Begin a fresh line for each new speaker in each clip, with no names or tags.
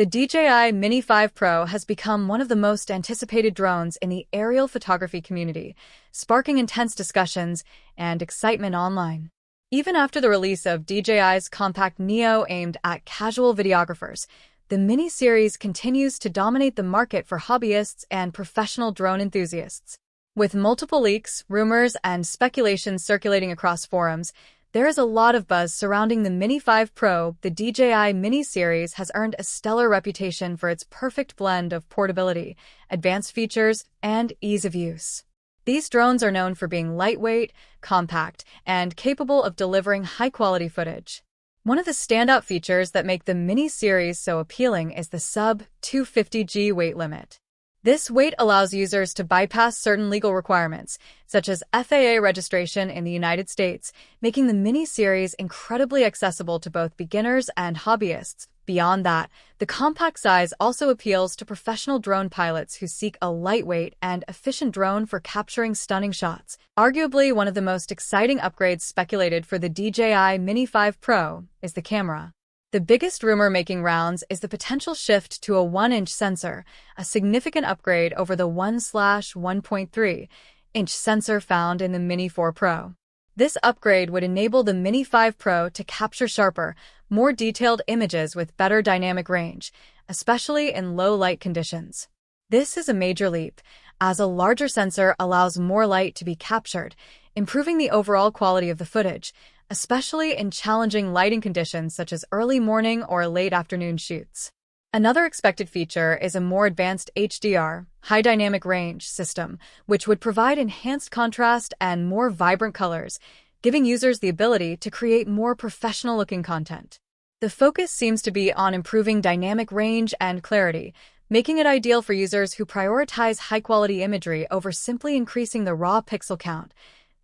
The DJI Mini 5 Pro has become one of the most anticipated drones in the aerial photography community, sparking intense discussions and excitement online. Even after the release of DJI's compact Neo aimed at casual videographers, the Mini series continues to dominate the market for hobbyists and professional drone enthusiasts. With multiple leaks, rumors, and speculations circulating across forums, there is a lot of buzz surrounding the Mini 5 Pro. The DJI Mini series has earned a stellar reputation for its perfect blend of portability, advanced features, and ease of use. These drones are known for being lightweight, compact, and capable of delivering high-quality footage. One of the standout features that make the Mini series so appealing is the sub-250g weight limit. This weight allows users to bypass certain legal requirements, such as FAA registration in the United States, making the Mini series incredibly accessible to both beginners and hobbyists. Beyond that, the compact size also appeals to professional drone pilots who seek a lightweight and efficient drone for capturing stunning shots. Arguably, one of the most exciting upgrades speculated for the DJI Mini 5 Pro is the camera. The biggest rumor making rounds is the potential shift to a 1-inch sensor, a significant upgrade over the 1/1.3-inch sensor found in the Mini 4 Pro. This upgrade would enable the Mini 5 Pro to capture sharper, more detailed images with better dynamic range, especially in low light conditions. This is a major leap, as a larger sensor allows more light to be captured, improving the overall quality of the footage, especially in challenging lighting conditions such as early morning or late afternoon shoots. Another expected feature is a more advanced HDR, high dynamic range system, which would provide enhanced contrast and more vibrant colors, giving users the ability to create more professional-looking content. The focus seems to be on improving dynamic range and clarity, making it ideal for users who prioritize high-quality imagery over simply increasing the raw pixel count.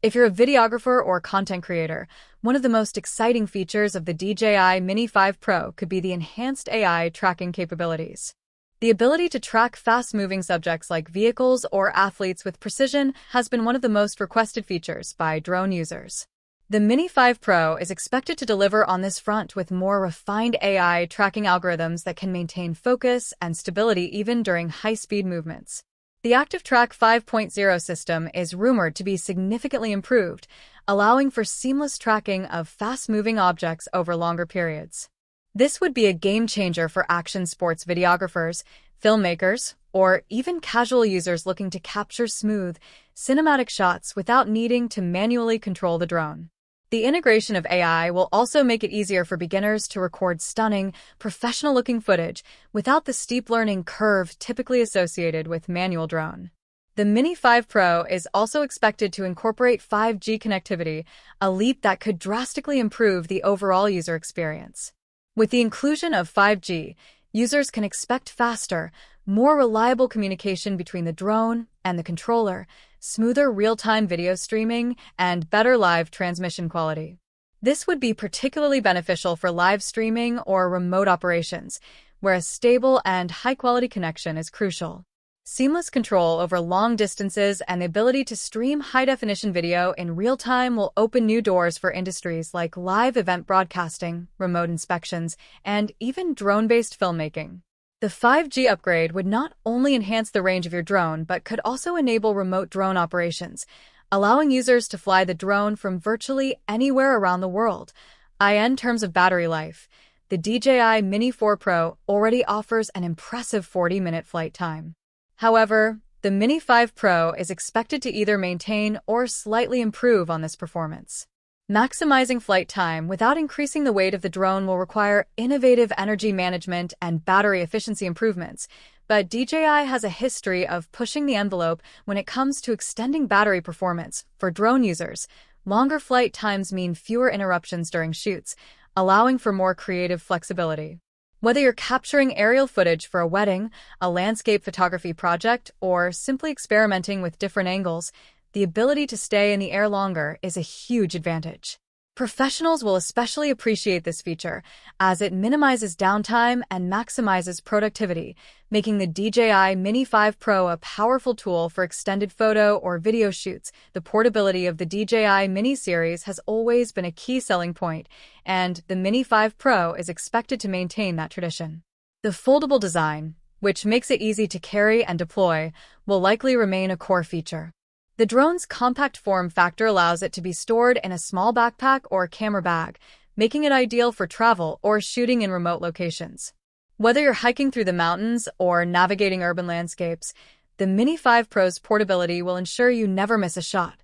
If you're a videographer or content creator, one of the most exciting features of the DJI Mini 5 Pro could be the enhanced AI tracking capabilities. The ability to track fast-moving subjects like vehicles or athletes with precision has been one of the most requested features by drone users. The Mini 5 Pro is expected to deliver on this front with more refined AI tracking algorithms that can maintain focus and stability even during high-speed movements. The ActiveTrack 5.0 system is rumored to be significantly improved, allowing for seamless tracking of fast-moving objects over longer periods. This would be a game-changer for action sports videographers, filmmakers, or even casual users looking to capture smooth, cinematic shots without needing to manually control the drone. The integration of AI will also make it easier for beginners to record stunning, professional-looking footage without the steep learning curve typically associated with manual drone. The Mini 5 Pro is also expected to incorporate 5G connectivity, a leap that could drastically improve the overall user experience. With the inclusion of 5G, users can expect faster, more reliable communication between the drone and the controller, smoother real-time video streaming, and better live transmission quality. This would be particularly beneficial for live streaming or remote operations, where a stable and high-quality connection is crucial. Seamless control over long distances and the ability to stream high-definition video in real time will open new doors for industries like live event broadcasting, remote inspections, and even drone-based filmmaking. The 5G upgrade would not only enhance the range of your drone but could also enable remote drone operations, allowing users to fly the drone from virtually anywhere around the world. In terms of battery life, the DJI Mini 4 Pro already offers an impressive 40-minute flight time. However, the Mini 5 Pro is expected to either maintain or slightly improve on this performance. Maximizing flight time without increasing the weight of the drone will require innovative energy management and battery efficiency improvements, but DJI has a history of pushing the envelope when it comes to extending battery performance. For drone users, longer flight times mean fewer interruptions during shoots, allowing for more creative flexibility. Whether you're capturing aerial footage for a wedding, a landscape photography project, or simply experimenting with different angles, the ability to stay in the air longer is a huge advantage. Professionals will especially appreciate this feature, as it minimizes downtime and maximizes productivity, making the DJI Mini 5 Pro a powerful tool for extended photo or video shoots. The portability of the DJI Mini series has always been a key selling point, and the Mini 5 Pro is expected to maintain that tradition. The foldable design, which makes it easy to carry and deploy, will likely remain a core feature. The drone's compact form factor allows it to be stored in a small backpack or camera bag, making it ideal for travel or shooting in remote locations. Whether you're hiking through the mountains or navigating urban landscapes, the Mini 5 Pro's portability will ensure you never miss a shot.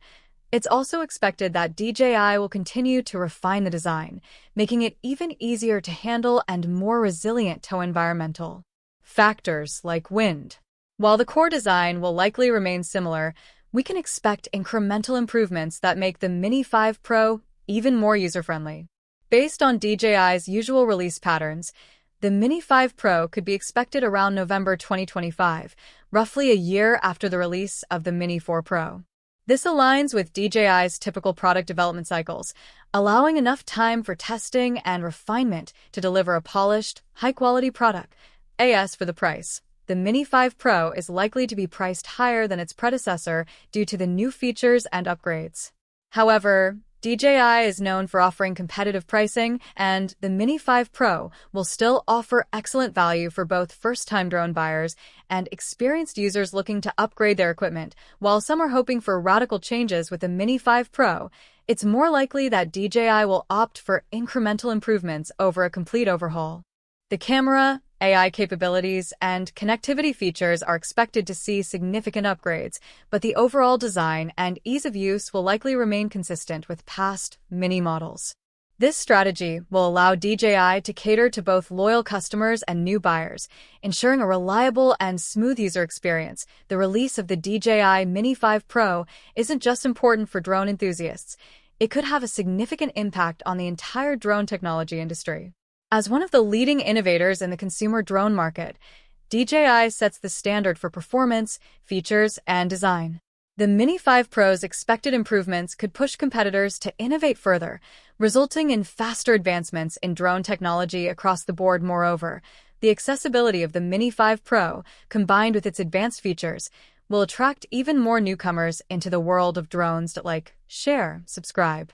It's also expected that DJI will continue to refine the design, making it even easier to handle and more resilient to environmental factors like wind. While the core design will likely remain similar, we can expect incremental improvements that make the Mini 5 Pro even more user-friendly. Based on DJI's usual release patterns, the Mini 5 Pro could be expected around November 2025, roughly a year after the release of the Mini 4 Pro. This aligns with DJI's typical product development cycles, allowing enough time for testing and refinement to deliver a polished, high-quality product. As for the price, the Mini 5 Pro is likely to be priced higher than its predecessor due to the new features and upgrades. However, DJI is known for offering competitive pricing, and the Mini 5 Pro will still offer excellent value for both first-time drone buyers and experienced users looking to upgrade their equipment. While some are hoping for radical changes with the Mini 5 Pro, it's more likely that DJI will opt for incremental improvements over a complete overhaul. The camera, AI capabilities, and connectivity features are expected to see significant upgrades, but the overall design and ease of use will likely remain consistent with past Mini models. This strategy will allow DJI to cater to both loyal customers and new buyers, ensuring a reliable and smooth user experience. The release of the DJI Mini 5 Pro isn't just important for drone enthusiasts. It could have a significant impact on the entire drone technology industry. As one of the leading innovators in the consumer drone market, DJI sets the standard for performance, features, and design. The Mini 5 Pro's expected improvements could push competitors to innovate further, resulting in faster advancements in drone technology across the board. Moreover, the accessibility of the Mini 5 Pro, combined with its advanced features, will attract even more newcomers into the world of drones. Like, share, subscribe.